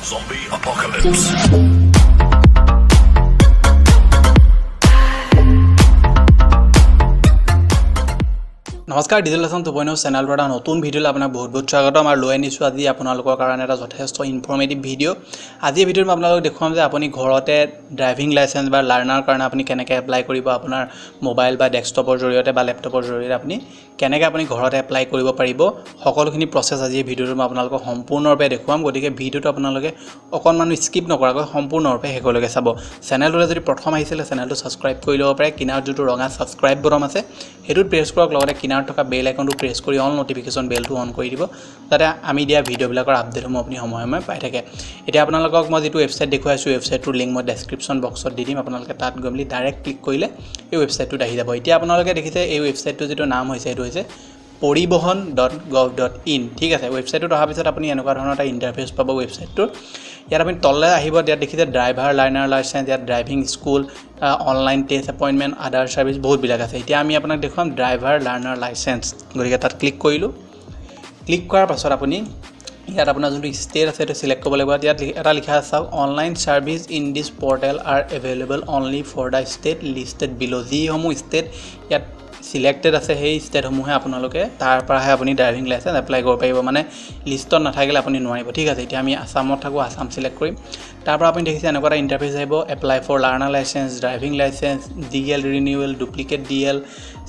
Zombie apocalypse. নমস্কাৰ ডিজিটালাছাম 2.0 চেনেলৰ এটা নতুন ভিডিঅ'লৈ আপোনাক বহুত বহুত স্বাগতম আৰু লৈ আনিছোঁ আজি আপোনালোকৰ কাৰণে এটা যথেষ্ট ইনফৰ্মেটিভ ভিডিঅ' আজি এই ভিডিঅ'ত মই আপোনালোকক দেখুৱাম যে আপুনি ঘৰতে ড্ৰাইভিং লাইসেন্স বা লাৰ্ণাৰ কাৰণে আপুনি কেনেকৈ এপ্লাই কৰিব আপোনাৰ মোবাইল বা ডেস্কটপৰ জৰিয়তে বা লেপটপৰ জৰিয়তে আপুনি কেনেকৈ আপুনি ঘৰতে এপ্লাই কৰিব পাৰিব সকলোখিনি প্ৰচেছ আজি এই ভিডিঅ'টোত মই আপোনালোকক সম্পূৰ্ণৰূপে দেখুৱাম গতিকে ভিডিঅ'টো আপোনালোকে অকণমান স্কিপ নকৰাকৈ সম্পূৰ্ণৰূপে শেষলৈকে চাব চেনেলটোলৈ যদি প্ৰথম আহিছিলে চেনেলটো ছাবস্ক্ৰাইব কৰি ল'ব পাৰে কিনাৰত যিটো ৰঙা ছাবস্ক্ৰাইব বটন আছে সেইটোত প্ৰেছ কৰক লগতে কিনাৰত থকা বেল আইকনটো প্ৰেছ কৰি অল নটিফিকেশ্যন বেলটো অন কৰি দিব যাতে আমি দিয়া ভিডিঅ'বিলাকৰ আপডেটসমূহ আপুনি সময়ে সময়ে পাই থাকে এতিয়া আপোনালোকক মই যিটো ৱেবছাইট দেখুৱাইছোঁ ৱেবছাইটটোৰ লিংক মই ডেছক্ৰিপশ্যন বক্সত দি দিম আপোনালোকে তাত গৈ মেলি ডাইৰেক্ট ক্লিক কৰিলে এই ৱেবছাইটটোত আহি যাব এতিয়া আপোনালোকে দেখিছে এই ৱেবছাইটটোৰ যিটো নাম হৈছে সেইটো হৈছে parivahan.gov.in ঠিক আছে ৱেবছাইটটোত অহাৰ পিছত আপুনি এনেকুৱা ধৰণৰ এটা ইণ্টাৰফেচ পাব ৱেবছাইটটোৰ ইয়াত আপুনি তললৈ আহিব ইয়াত দেখিছে ড্ৰাইভাৰ লাৰ্ণাৰ লাইসেন্স ইয়াত driving school online test appointment আদাৰ ছাৰ্ভিচ বহুতবিলাক আছে এতিয়া আমি আপোনাক দেখুৱাম ড্ৰাইভাৰ লাৰ্ণাৰ লাইসেন্স গতিকে তাত ক্লিক কৰিলোঁ ক্লিক কৰাৰ পাছত আপুনি ইয়াত আপোনাৰ যোনটো ষ্টেট আছে সেইটো চিলেক্ট কৰিব লাগিব ইয়াত এটা লিখা আছে চাওক online service in this portal are available only for the state listed below' যিসমূহ ষ্টেট ইয়াত সিলেক্টেড আছে সেই ষ্টেটসমূহে আপোনালোকে তাৰ পৰাহে আপুনি ড্ৰাইভিং লাইসেন্স এপ্লাই কৰিব পাৰিব মানে লিষ্টত নাথাকিলে আপুনি নোৱাৰিব ঠিক আছে এতিয়া আমি আসামত থাকোঁ আসাম সিলেক্ট কৰিম তাৰ পৰা আপুনি দেখিছে এনেকুৱা এটা ইণ্টাৰফেচ আহিব apply for learner licence driving licence DL renewal duplicate DL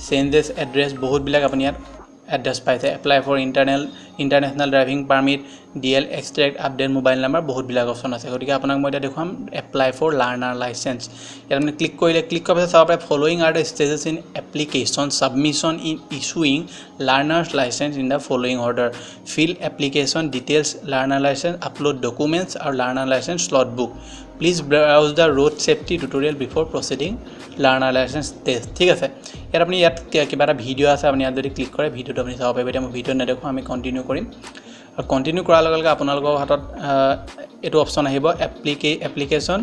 changes address বহুতবিলাক আপুনি ইয়াত এড্ৰেছ পাইছে apply for international driving permit DL extract update mobile number বহুতবিলাক অপশ্যন আছে গতিকে আপোনাক মই এতিয়া দেখুৱাম এপ্লাই ফৰ লাৰ্ণাৰ লাইসেন্স ইয়াত আপুনি ক্লিক কৰিলে ক্লিক কৰাৰ পিছত চাব পাৰে following are the stages in application submission in issuing learners licence in the following order fill application details learner licence upload documents আৰু learner licence slot book please browse the road safety tutorial before proceeding learner licence test ঠিক আছে ইয়াত আপুনি ইয়াত কিবা এটা video' আছে আপুনি ইয়াত যদি ক্লিক কৰে ভিডিঅ'টো আপুনি চাব পাৰিব এতিয়া মই ভিডিঅ' নেদেখোঁ আমি কণ্টিনিউ কৰিম আৰু কণ্টিনিউ কৰাৰ লগে লগে আপোনালোকৰ হাতত এইটো অপশ্যন আহিব application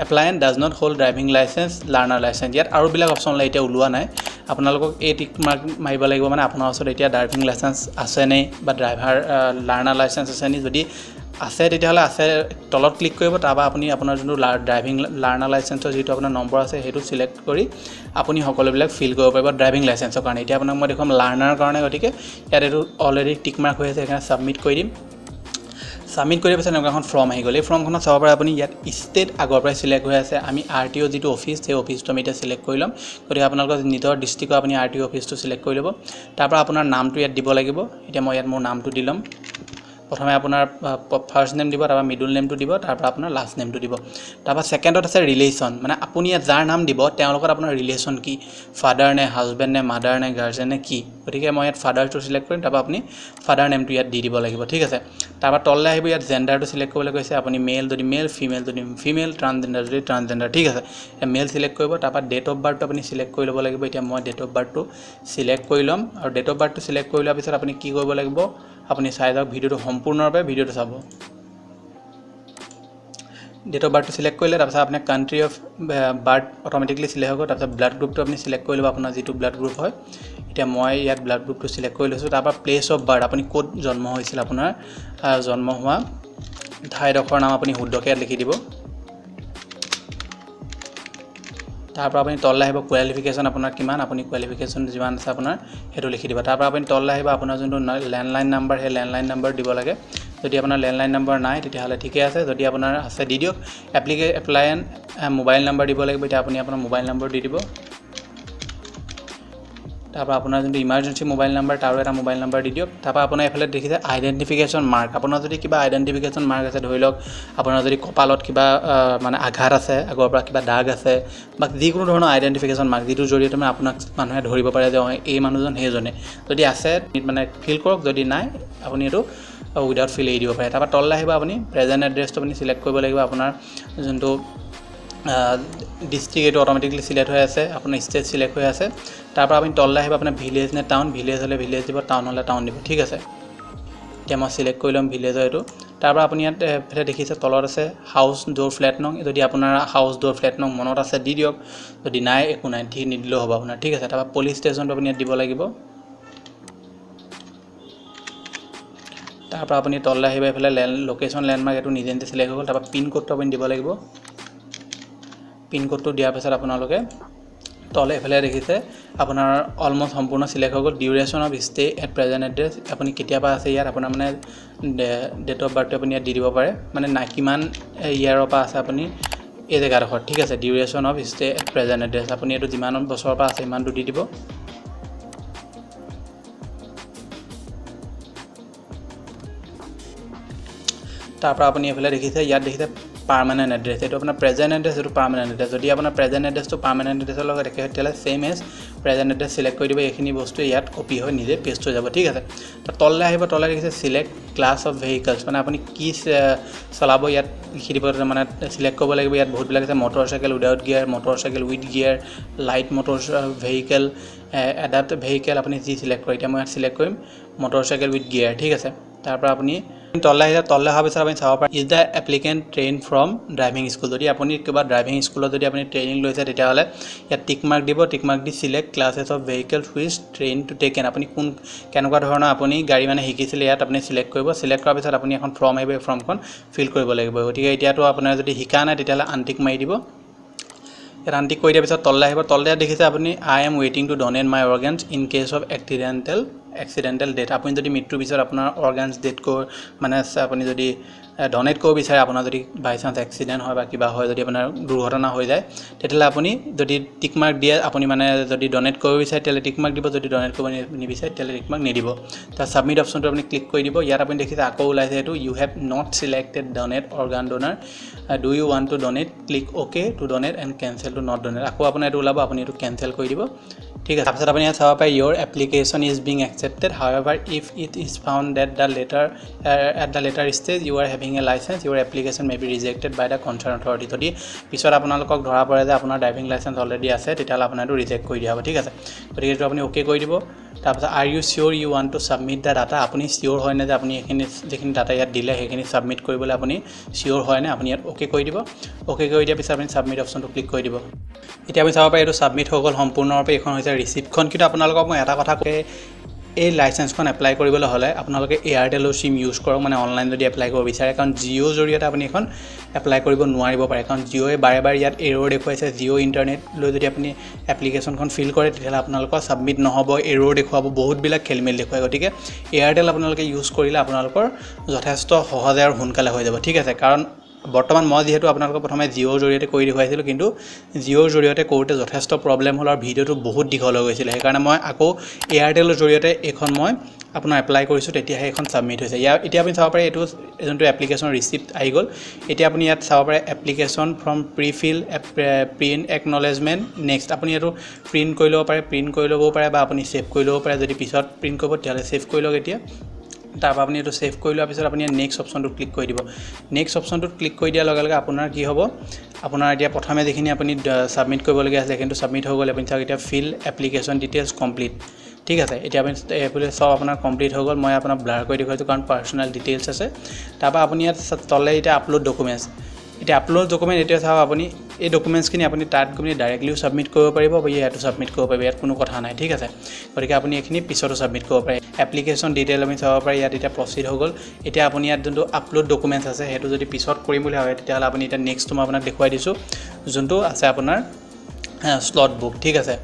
applicant does not hold driving licence learner licence ইয়াত আৰুবিলাক অপশ্যন এতিয়া ওলোৱা নাই আপোনালোকক এই টিক মাৰ্ক মাৰিব লাগিব মানে আপোনাৰ ওচৰত এতিয়া ড্ৰাইভিং লাইসেন্স আছেনে বা ড্ৰাইভাৰ লাৰ্ণাৰ লাইসেন্স আছেনে যদি আছে তেতিয়াহ'লে আছে তলত ক্লিক কৰিব তাৰপৰা আপুনি আপোনাৰ যোনটো ড্ৰাইভিং লাৰ্ণাৰ লাইসেন্সৰ যিটো আপোনাৰ নম্বৰ আছে সেইটো চিলেক্ট কৰি আপুনি সকলোবিলাক ফিল কৰিব পাৰিব ড্ৰাইভিং লাইসেন্সৰ কাৰণে এতিয়া আপোনাক মই দেখুৱাম লাৰ্ণাৰ কাৰণে গতিকে ইয়াত এইটো অলৰেডি টিক মাৰ্ক হৈ আছে সেইকাৰণে ছাবমিট কৰি দিম ছাবমিট কৰি পিছত এনেকুৱা এখন ফৰ্ম আহি গ'ল এই ফৰ্মখনত চাব পাৰে আপুনি ইয়াত ষ্টেট আগৰ পৰাই চিলেক্ট হৈ আছে আমি RTO যিটো অফিচ সেই অফিচটো আমি এতিয়া চিলেক্ট কৰি ল'ম গতিকে আপোনালোকৰ নিজৰ ডিষ্ট্ৰিক্টৰ আপুনি RTO অফিচটো চিলেক্ট কৰি ল'ব তাৰপৰা আপোনাৰ নামটো ইয়াত দিব লাগিব এতিয়া মই ইয়াত মোৰ নামটো দি ল'ম প্ৰথমে আপোনাৰ ফাৰ্ষ্ট নেম দিব তাৰপৰা মিডল নেমটো দিব তাৰপৰা আপোনাৰ লাষ্ট নেমটো দিব তাৰপৰা ছেকেণ্ডত আছে ৰিলেশ্যন মানে আপুনি ইয়াত যাৰ নাম দিব তেওঁৰ লগত আপোনাৰ ৰিলেশ্যন কি ফাদাৰ নে হাজবেণ্ড নে মাদাৰ নে গাৰ্জেন নে কি গতিকে মই ইয়াত ফাদাৰটো চিলেক্ট কৰিম তাৰপৰা আপুনি ফাদাৰ নেমটো ইয়াত দি দিব লাগিব ঠিক আছে তাৰপৰা তললৈ আহিব ইয়াত জেণ্ডাৰটো চিলেক্ট কৰিবলৈ কৈছে আপুনি মেল যদি মেল ফিমেল যদি ফিমেল ট্ৰান্সজেণ্ডাৰ যদি ট্ৰান্সজেণ্ডাৰ ঠিক আছে মেল চিলেক্ট কৰিব তাৰপৰা ডেট অফ বাৰ্থটো আপুনি চিলেক্ট কৰি ল'ব লাগিব এতিয়া মই ডেট অফ বাৰ্থটো চিলেক্ট কৰি ল'ম আৰু ডেট অফ বাৰ্থটো চিলেক্ট কৰি লোৱাৰ পিছত আপুনি কি কৰিব লাগিব আপুনি চাই যাওক ভিডিঅ'টো সম্পূৰ্ণৰূপে ভিডিঅ'টো চাব ডেট অফ বাৰ্থটো চিলেক্ট কৰিলে তাৰপিছত আপোনাৰ country of birth automatically select হ'ব তাৰপিছত ব্লাড গ্ৰুপটো আপুনি চিলেক্ট কৰি ল'ব আপোনাৰ যিটো ব্লাড গ্ৰুপ হয় এতিয়া মই ইয়াত ব্লাড গ্ৰুপটো চিলেক্ট কৰি লৈছোঁ তাৰপৰা প্লেচ অফ বাৰ্থ আপুনি ক'ত জন্ম হৈছিল আপোনাৰ জন্ম হোৱা ঠাইডোখৰ নাম আপুনি শুদ্ধকৈ ইয়াত লিখি দিব তাৰপৰা আপুনি তললৈ আহিব কোৱালিফিকেশ্যন আপোনাৰ কিমান আপুনি কোৱালিফিকেশ্যন যিমান আছে আপোনাৰ সেইটো লিখি দিব তাৰপৰা আপুনি তললৈ আহিব আপোনাৰ যোনটো লেণ্ডলাইন নাম্বাৰ সেই লেণ্ডলাইন নাম্বাৰ দিব লাগে যদি আপোনাৰ লেণ্ডলাইন নাম্বাৰ নাই তেতিয়াহ'লে ঠিকে আছে যদি আপোনাৰ আছে দি দিয়ক এপ্লায়েণ্ট মোবাইল নাম্বাৰ দিব লাগিব এতিয়া আপুনি আপোনাৰ মোবাইল নম্বৰ দি দিব তাৰপৰা আপোনাৰ যোনটো ইমাৰ্জেঞ্চি মোবাইল নাম্বাৰ তাৰো এটা মোবাইল নাম্বাৰ দি দিয়ক তাৰপৰা আপোনাৰ এইফালে দেখিছে আইডেণ্টিফিকেশ্যন মাৰ্ক আপোনাৰ যদি কিবা আইডেণ্টিফিকেশ্যন মাৰ্ক আছে ধৰি লওক আপোনাৰ যদি কপালত কিবা মানে আঘাত আছে আগৰ পৰা কিবা দাগ আছে বা যিকোনো ধৰণৰ আইডেণ্টিফিকেশ্যন মাৰ্ক যিটোৰ জৰিয়তে মানে আপোনাক মানুহে ধৰিব পাৰে যে এই মানুহজন সেইজনে যদি আছে মানে ফিল কৰক যদি নাই আপুনি এইটো উইদাউট ফিল এৰি দিব পাৰে তাৰপৰা তললৈ আহিব আপুনি প্ৰেজেণ্ট এড্ৰেছটো আপুনি চিলেক্ট কৰিব লাগিব আপোনাৰ যোনটো ডিষ্ট্ৰিক্ট এইটো অট'মেটিকলি চিলেক্ট হৈ আছে আপোনাৰ ষ্টেট চিলেক্ট হৈ আছে তাৰপৰা আপুনি তললৈ আহিব আপোনাৰ ভিলেজ নে টাউন ভিলেজ হ'লে ভিলেজ দিব টাউন হ'লে টাউন দিব ঠিক আছে এতিয়া মই চিলেক্ট কৰি ল'ম ভিলেজৰ এইটো তাৰপৰা আপুনি ইয়াত দেখিছে তলত আছে হাউচ ড'ৰ ফ্লেট নং যদি আপোনাৰ হাউচ ড'ৰ ফ্লেট নং মনত আছে দি দিয়ক যদি নাই একো নাই ঠিক নিদিলেও হ'ব আপোনাৰ ঠিক আছে তাৰপৰা পুলিচ ষ্টেশ্যনটো আপুনি ইয়াত দিব লাগিব তাৰ পৰা আপুনি তললৈ আহিব এইফালে লোকেশ্যন লেণ্ডমাৰ্ক এইটো নিজে নিজে সিলেক্ট হৈ গ'ল তাৰ পৰা পিন কোডটো আপুনি দিব লাগিব পিন কোডটো দিয়াৰ পিছত আপোনালোকে তলে এফালে দেখিছে আপোনাৰ অলমোষ্ট সম্পূৰ্ণ সিলেক্ট হৈ গ'ল duration of stay at present address আপুনি কেতিয়াবা আছে ইয়াত আপোনাৰ মানে ডেট অফ বাৰ্থটো আপুনি ইয়াত দি দিব পাৰে মানে কিমান ইয়াৰৰ পৰা আছে আপুনি এই জেগাডোখৰত ঠিক আছে duration of stay at present address আপুনি এইটো যিমান বছৰৰ পৰা আছে ইমানটো দি দিব তাৰ পৰা আপুনি এফালে দেখিছে ইয়াত দেখিছে পাৰ্মানেণ্ট এড্ৰেছ এইটো আপোনাৰ প্ৰেজেন্ট এড্ৰেছ এইটো পাৰ্মানেণ্ট এড্ৰেছ যদি আপোনাৰ প্ৰেজেন্ট এড্ৰেছটো পাৰ্মানেণ্ট এড্ৰেছৰ লগত একে তেতিয়াহ'লে same as present address select কৰি দিব এইখিনি বস্তু ইয়াত কপি হৈ নিজে পেষ্ট হৈ যাব ঠিক আছে তো তললৈ আহিব তললৈ দেখিছে সিলেক্ট ক্লাছ অফ ভেহিকলছ মানে আপুনি কি চলাব ইয়াত লিখি দিব মানে সিলেক্ট কৰিব লাগিব ইয়াত বহুতবিলাক আছে motorcycle without gear motorcycle with gear light motor vehicle adapt vehicle আপুনি যি সিলেক্ট কৰে এতিয়া মই ইয়াত সিলেক্ট কৰিম মটৰচাইকেল উইথ গিয়াৰ ঠিক আছে তাৰ পৰা আপুনি তললৈ আহিলে তললৈ অহাৰ পিছত আপুনি চাব পাৰে is the applicant train from driving school যদি আপুনি কিবা ড্ৰাইভিং স্কুলত যদি আপুনি ট্ৰেইনিং লৈছে তেতিয়াহ'লে ইয়াত টিক মাৰ্ক দিব টিক মাৰ্ক দি select classes of vehicle which train to taken আপুনি কেনেকুৱা ধৰণৰ আপুনি গাড়ী মানে শিকিছিলে ইয়াত আপুনি সিলেক্ট কৰিব সিলেক্ট কৰাৰ পিছত আপুনি এখন ফৰ্ম আহিব এই ফৰ্মখন ফিল কৰিব লাগিব গতিকে এতিয়াতো আপোনাৰ যদি শিকা নাই তেতিয়াহ'লে আনটিক মাৰি দিব ইয়াত আনটিক কৰি দিয়াৰ পিছত তললৈ আহিব তললৈ দেখিছে আপুনি আই এম ৱেইটিং to donate my organs in case of accidental death আপুনি যদি মৃত্যুৰ পিছত আপোনাৰ অৰ্গেনছ ডেথ মানে আপুনি যদি ডনেট কৰিব বিচাৰে আপোনাৰ যদি বাই চান্স এক্সিডেণ্ট হয় বা কিবা হয় যদি আপোনাৰ দুৰ্ঘটনা হৈ যায় তেতিয়াহ'লে আপুনি যদি টিক মাৰ্ক দিয়ে আপুনি মানে যদি ডনেট কৰিব বিচাৰে তেতিয়াহ'লে টিক মাৰ্ক দিব যদি ডনেট কৰিব নিবিচাৰে তেতিয়াহ'লে টিক মাৰ্ক নিদিব তাৰ ছাবমিট অপশ্যনটো আপুনি ক্লিক কৰি দিব ইয়াত আপুনি দেখিছে আকৌ ওলাইছে এইটো you have not selected donate organ donor do you want to donate click okay to donate and cancel to not donate আকৌ আপোনাৰ এইটো ওলাব আপুনি এইটো কেঞ্চেল কৰি দিব ঠিক আছে তাৰপিছত আপুনি ইয়াত চাব পাৰে your application is being accepted however if it is found that the later stage you are having a licence your application may be rejected by the concerned authority যদি পিছত আপোনালোকক ধৰা পৰে যে আপোনাৰ ড্ৰাইভিং লাইচেন্স অলৰেডি আছে তেতিয়াহ'লে আপোনাৰ এইটো ৰিজেক্ট কৰি দিয়া হ'ব ঠিক আছে গতিকে এইটো আপুনি অ'কে কৰি দিব তাৰপিছত are you sure you want to submit the data আপুনি চিয়'ৰ হয়নে যে আপুনি এইখিনি যিখিনি ডাটা ইয়াত দিলে সেইখিনি ছাবমিট কৰিবলৈ আপুনি চিয়'ৰ হয়নে আপুনি ইয়াত অ'কে কৰি দিব অ'কে কৰি দিয়াৰ পিছত আপুনি ছাবমিট অপশ্যনটো ক্লিক কৰি দিব এতিয়া আপুনি চাব পাৰে এইটো ছাবমিট হৈ গ'ল সম্পূৰ্ণৰূপে এইখন হৈছে ৰিচিপ্টখন কিন্তু আপোনালোকক মই এটা কথা কওঁ এই লাইচেন্সখন এপ্লাই কৰিবলৈ হ'লে আপোনালোকে এয়াৰটেলৰ চিম ইউজ কৰক মানে অনলাইন যদি এপ্লাই কৰিব বিচাৰে কাৰণ জিঅ'ৰ জৰিয়তে আপুনি এখন এপ্লাই কৰিব নোৱাৰিব পাৰে কাৰণ জিঅ'য়ে বাৰে বাৰে ইয়াত এৰ'ৰ দেখুৱাইছে জিঅ' ইণ্টাৰনেট লৈ যদি আপুনি এপ্লিকেশ্যনখন ফিল কৰে তেতিয়াহ'লে আপোনালোকৰ ছাবমিট নহ'ব এৰ'ৰ দেখুৱাব বহুতবিলাক খেলিমেলি দেখুৱায় গতিকে এয়াৰটেল আপোনালোকে ইউজ কৰিলে আপোনালোকৰ যথেষ্ট সহজে আৰু সোনকালে হৈ যাব ঠিক আছে কাৰণ বৰ্তমান মই যিহেতু আপোনালোকক প্ৰথমে জিঅ'ৰ জৰিয়তে কৰি দেখুৱাইছিলোঁ কিন্তু জিঅ'ৰ জৰিয়তে কৰোঁতে যথেষ্ট প্ৰব্লেম হ'ল আৰু ভিডিঅ'টো বহুত দীঘল হৈ গৈছিলে সেইকাৰণে মই আকৌ এয়াৰটেলৰ জৰিয়তে এইখন মই আপোনাৰ এপ্লাই কৰিছোঁ তেতিয়াহে এইখন ছাবমিট হৈছে এতিয়া আপুনি চাব পাৰে এইটো যোনটো এপ্লিকেশ্যন ৰিচিপ্ট আহি গ'ল এতিয়া আপুনি ইয়াত চাব পাৰে application form prefill print acknowledgement next আপুনি এইটো প্ৰিণ্ট কৰি ল'ব পাৰে বা আপুনি ছেভ কৰি ল'ব পাৰে যদি পিছত প্ৰিণ্ট কৰিব তেতিয়াহ'লে ছেভ কৰি লওক এতিয়া তাৰপৰা আপুনি এইটো ছেভ কৰি লোৱাৰ পিছত আপুনি নেক্সট অপশ্যনটোত ক্লিক কৰি দিব নেক্সট অপশ্যনটোত ক্লিক কৰি দিয়াৰ লগে লগে আপোনাৰ কি হ'ব আপোনাৰ এতিয়া প্ৰথমে যিখিনি আপুনি ছাবমিট কৰিবলগীয়া আছিলে কিন্তু ছাবমিট হৈ গ'ল আপুনি চাওক এতিয়া ফিল এপ্লিকেশ্যন ডিটেইলছ কমপ্লিট ঠিক আছে এতিয়া আপুনি এইফালে চব আপোনাৰ কমপ্লিট হৈ গ'ল মই আপোনাক ব্লাৰ কৰি দেখুৱাইছোঁ কাৰণ পাৰ্চনেল ডিটেইলছ আছে তাৰপৰা আপুনি ইয়াত তলে এতিয়া আপলোড ডকুমেণ্টছ এতিয়া আপলোড ডকুমেণ্ট এতিয়া চাওক আপুনি এই ডকুমেণ্টছখিনি আপুনি তাত গৈ ডাইৰেক্টলিও ছাবমিট কৰিব পাৰিব বা ইয়াতো ছাবমিট কৰিব পাৰিব ইয়াত কোনো কথা নাই ঠিক আছে গতিকে আপুনি এইখিনি পিছতো ছাবমিট কৰিব পাৰে এপ্লিকেশ্যন ডিটেইল আমি চাব পাৰে ইয়াত এতিয়া প্ৰচিড হৈ গ'ল এতিয়া আপুনি ইয়াত যোনটো আপলোড ডকুমেণ্টছ আছে সেইটো যদি পিছত কৰিম বুলি ভাবে তেতিয়াহ'লে আপুনি এতিয়া নেক্সটটো মই আপোনাক দেখুৱাই দিছোঁ যোনটো আছে আপোনাৰ স্লট বুক ঠিক আছে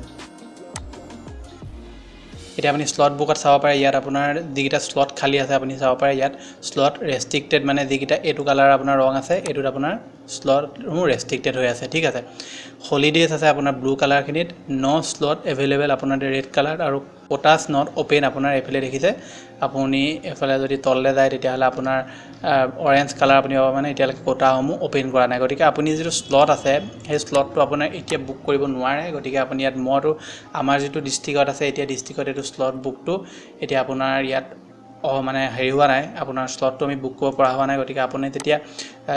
এতিয়া আপুনি স্লট বুকত চাব পাৰে ইয়াত আপোনাৰ যিকেইটা স্লট খালী আছে আপুনি চাব পাৰে ইয়াত স্লট ৰেষ্ট্ৰিক্টেড মানে যিকেইটা এইটো কালাৰ আপোনাৰ ৰং আছে এইটোত আপোনাৰ স্লটসমূহ ৰেষ্ট্ৰিক্টেড হৈ আছে ঠিক আছে হলিডেজ আছে আপোনাৰ ব্লু কালাৰখিনিত ন' স্লট এভেইলেবল আপোনাৰ ৰেড কালাৰ আৰু কোটাছ নট অ'পেন আপোনাৰ এইফালে দেখিছে আপুনি এফালে যদি তললৈ যায় তেতিয়াহ'লে আপোনাৰ অৰেঞ্জ কালাৰ আপুনি পাব মানে এতিয়ালৈকে কোটাসমূহ অ'পেন কৰা নাই গতিকে আপুনি যিটো স্লট আছে সেই স্লটটো আপোনাৰ এতিয়া বুক কৰিব নোৱাৰে গতিকে আপুনি ইয়াত মইতো আমাৰ যিটো ডিষ্ট্ৰিক্টত আছে এতিয়া ডিষ্ট্ৰিক্টত এইটো স্লট বুকটো এতিয়া আপোনাৰ ইয়াত মানে হেৰি হোৱা নাই আপোনাৰ স্লটটো আমি বুক কৰিব পৰা হোৱা নাই গতিকে আপুনি তেতিয়া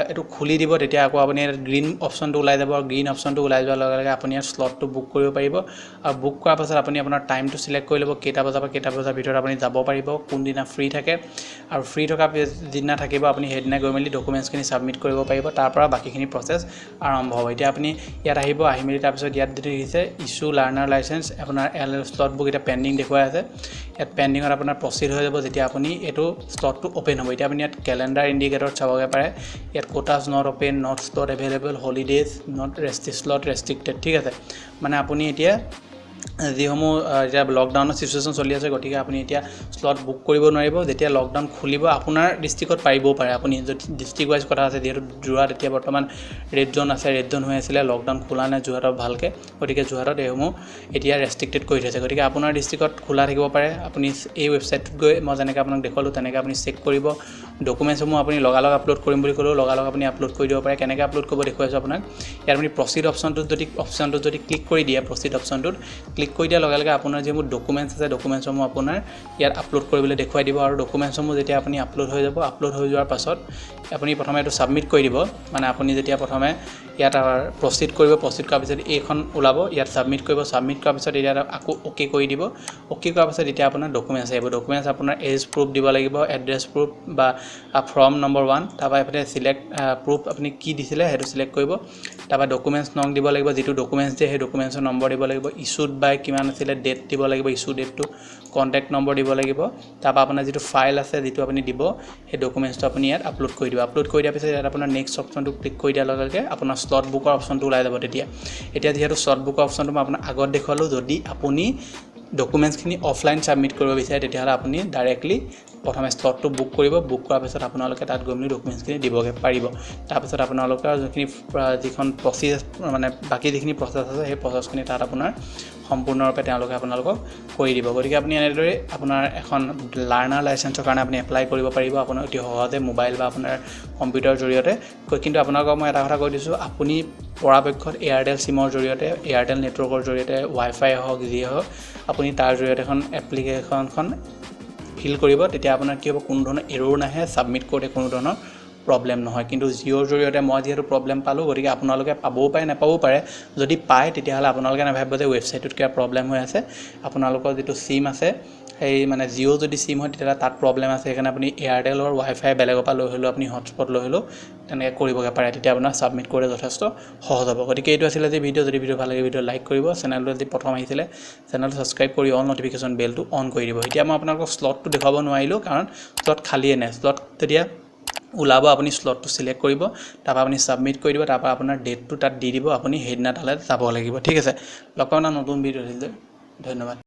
এইটো খুলি দিব তেতিয়া আকৌ আপুনি গ্ৰীণ অপশ্যনটো ওলাই যাব আৰু গ্ৰীণ অপশ্যনটো ওলাই যোৱাৰ লগে লগে আপুনি ইয়াত স্লটটো বুক কৰিব পাৰিব আৰু বুক কৰাৰ পাছত আপুনি আপোনাৰ টাইমটো চিলেক্ট কৰি ল'ব কেইটা বজাৰ পৰা কেইটা বজাৰ ভিতৰত আপুনি যাব পাৰিব কোনদিনা ফ্ৰী থাকে আৰু ফ্ৰী থকা যিদিনা থাকিব আপুনি সেইদিনা গৈ মেলি ডকুমেণ্টছখিনি ছাবমিট কৰিব পাৰিব তাৰ পৰা বাকীখিনি প্ৰচেছ আৰম্ভ হ'ব এতিয়া আপুনি ইয়াত আহি মেলি তাৰপিছত ইয়াত যদি দেখিছে ইছ্যু লাৰ্ণাৰ লাইচেন্স আপোনাৰ স্লট বুক এতিয়া পেণ্ডিং দেখুৱাই আছে ইয়াত পেণ্ডিঙত আপোনাৰ প্ৰচিড হৈ যাব যেতিয়া আপুনি এইটো স্লটটো ওপেন হ'ব এতিয়া আপুনি ইয়াত ক্যালেন্ডাৰ ইন্ডিকেটৰ চাবগে পাৰে ইয়াত quotas not open not slot available holidays not slot restricted ঠিক আছে মানে আপুনি এতিয়া যিসমূহ এতিয়া লকডাউনৰ সিচুৱেশ্যন চলি আছে গতিকে আপুনি এতিয়া স্লট বুক কৰিব নোৱাৰিব যেতিয়া লকডাউন খুলিব আপোনাৰ ডিস্ট্ৰিক্টত পাৰিবও পাৰে আপুনি যদি ডিস্ট্ৰিক্ট ওয়াইজ কথা আছে যেহেতু যোৰহাট এতিয়া বৰ্তমান ৰেড জোন আছে ৰেড জোন হৈ আছিল লকডাউন খোলা নাই যোৰহাটত ভালকে গতিকে যোৰহাটত এইসমূহ এতিয়া ৰেষ্ট্ৰিক্টেড কৰি থৈছে গতিকে আপোনাৰ ডিস্ট্ৰিক্টত খোলা থাকিব পাৰে আপুনি এই ৱেবছাইটত গৈ মই যেনেকৈ আপোনাক দেখালো তেনেকৈ আপুনি চেক কৰিব ডকুমেণ্টসমূহ আপুনি লগালগ আপলোড কৰিম বুলি ক'লেও লগালগ আপুনি আপলোড কৰি দিব পাৰে কেনেকৈ আপলোড কৰিব দেখুৱাইছো আপোনাক ইয়াত আপুনি প্ৰসিড অপশ্যনটোত যদি ক্লিক কৰি দিয়ে প্ৰসিড অপশ্যনটোত ক্লিক কৰি দিয়া লগে লগে আপোনাৰ যিবোৰ ডকুমেণ্টছ আছে ডকুমেণ্টসমূহ আপোনাৰ ইয়াত আপলোড কৰিবলৈ দেখুৱাই দিব আৰু ডকুমেণ্টসমূহ যেতিয়া আপুনি আপলোড হৈ যাব আপলোড হৈ যোৱাৰ পাছত আপুনি প্ৰথমে এইটো সাবমিট কৰি দিব মানে আপুনি যেতিয়া প্ৰথমে ইয়াত প্ৰসিড কৰিব প্ৰসিড কৰাৰ পিছত এইখন ওলাব ইয়াত সাবমিট কৰিব সাবমিট কৰাৰ পিছত ইয়াত আকৌ ওকে কৰি দিব ওকে কৰাৰ পিছত এতিয়া আপোনাৰ ডকুমেণ্টছ আহিব ডকুমেণ্টছ আপোনাৰ এজ প্ৰুফ দিব লাগিব এড্ৰেছ প্ৰুফ বা ফৰ্ম নম্বৰ 1 তাৰপা এফালে সিলেক্ট প্ৰুফ আপুনি কি দিছিলে হেতু সিলেক্ট কৰিব তাৰপা ডকুমেণ্টছ নং দিব লাগিব যেটো ডকুমেণ্টছ দিয়ে সেই ডকুমেণ্টছৰ নম্বৰ দিব লাগিব ইস্যুড বাই কিমান আছিলে ডেট দিব লাগিব ইস্যু ডেটটো কন্টাক্ট নম্বৰ দিব লাগিব তাৰপা আপোনাৰ যেটো ফাইল আছে যেটো আপুনি দিব সেই ডকুমেণ্টছটো আপুনি ইয়াত আপলোড কৰি দিব আপলোড কৰি দিয়াৰ পিছত ইয়াত আপোনাৰ নেক্সট অপশ্যনটো ক্লিক কৰি দিয়াৰ লগে লগে আপোনাৰ স্লট বুকৰ অপশ্যনটো ওলাই যাব তেতিয়া এতিয়া যেহেতু স্লট বুকৰ অপশ্যনটো মই আপোনাক আগত দেখুৱালো যদি আপুনি ডকুমেণ্টছখিনি অফলাইন সাবমিট কৰিব বিচাৰে তেতিয়াহলে আপুনি ডাইৰেক্টলি প্ৰথমে স্লটটো বুক কৰিব বুক কৰাৰ পিছত আপোনালোকে তাত গৈ ডকুমেণ্টছখিনি দিবগে পাৰিব তাৰ পিছত আপোনালোকৰ যিখন প্ৰসেছ মানে বাকি যিখিনি প্ৰসেছ আছে সেই প্ৰসেছখিনি তাত আপোনাৰ সম্পূৰ্ণৰূপে তেওঁলোকে আপোনালোকক কৰি দিব গতিকে আপুনি এনেদৰে আপোনাৰ এখন লাৰ্নাৰ লাইসেন্সৰ কাৰণে আপুনি এপ্লাই কৰিব পাৰিব আপোনাৰ অতি সহজে মোবাইল বা আপোনাৰ কম্পিউটাৰৰ জৰিয়তে কিন্তু আপোনালোকক মই এটা কথা কৈ দিছো আপুনি পৰাপক্ষত এয়াৰটেল সিমৰ জৰিয়তে এয়াৰটেল নেটৱৰ্কৰ জৰিয়তে ওয়াইফাই হওক যি হওক আপুনি তাৰ জৰিয়তে এখন এপ্লিকেশনখন ফিল কৰিব তেতিয়া আপোনাৰ কি হ'ব কোনো ধৰণৰ এৰৰ নাহে সাবমিট কৰোতে কোনো ধৰণৰ প্ৰবলেম নহয় কিন্তু জিঅ'ৰ জৰিয়তে মই যেহেতু প্ৰবলেম পালো গতিকে আপোনালোকে পাবও পাৰে নাপাবও পাৰে যদি পায় তেতিয়াহলে আপোনালোকে নাভাবিব যে ৱেবছাইটত কিবা প্ৰবলেম হৈ আছে আপোনালোকৰ যেটো সিম আছে এই মানে জিঅ' যদি সিম হয় তেতিয়া তাত প্ৰবলেম আছে সেইকাৰণে আপুনি এয়াৰটেলৰ ওয়াইফাই বেলেগৰ পৰা লৈ হলো আপুনি হটস্পট লৈ হলো তেনেকৈ কৰিবগে পাৰে তেতিয়া আপোনাৰ সাবমিট কৰে যথেষ্ট সহজ হ'ব গতিকে এইটো আছিল যে ভিডিও যদি ভিডিও ভাল লাগে ভিডিও লাইক কৰিব চেনেলটো যদি প্ৰথম আহিছিলে চেনেলটো সাবস্ক্ৰাইব কৰি অল নটিফিকেশন বেলটো অন কৰি দিব এতিয়া মই আপোনালোকক স্লটটো দেখাব নোৱাৰিলো কাৰণ স্লট খালিয়ে নাই স্লট তেতিয়া ওলাব আপুনি স্লটটো সিলেক্ট কৰিব তাৰপা আপুনি সাবমিট কৰি দিব তাৰপা আপোনাৰ ডেটটো তাত দি দিব আপুনি হেদিনা তালে যাব লাগিব ঠিক আছে লগ পাম নতুন ভিডিও দিলে ধন্যবাদ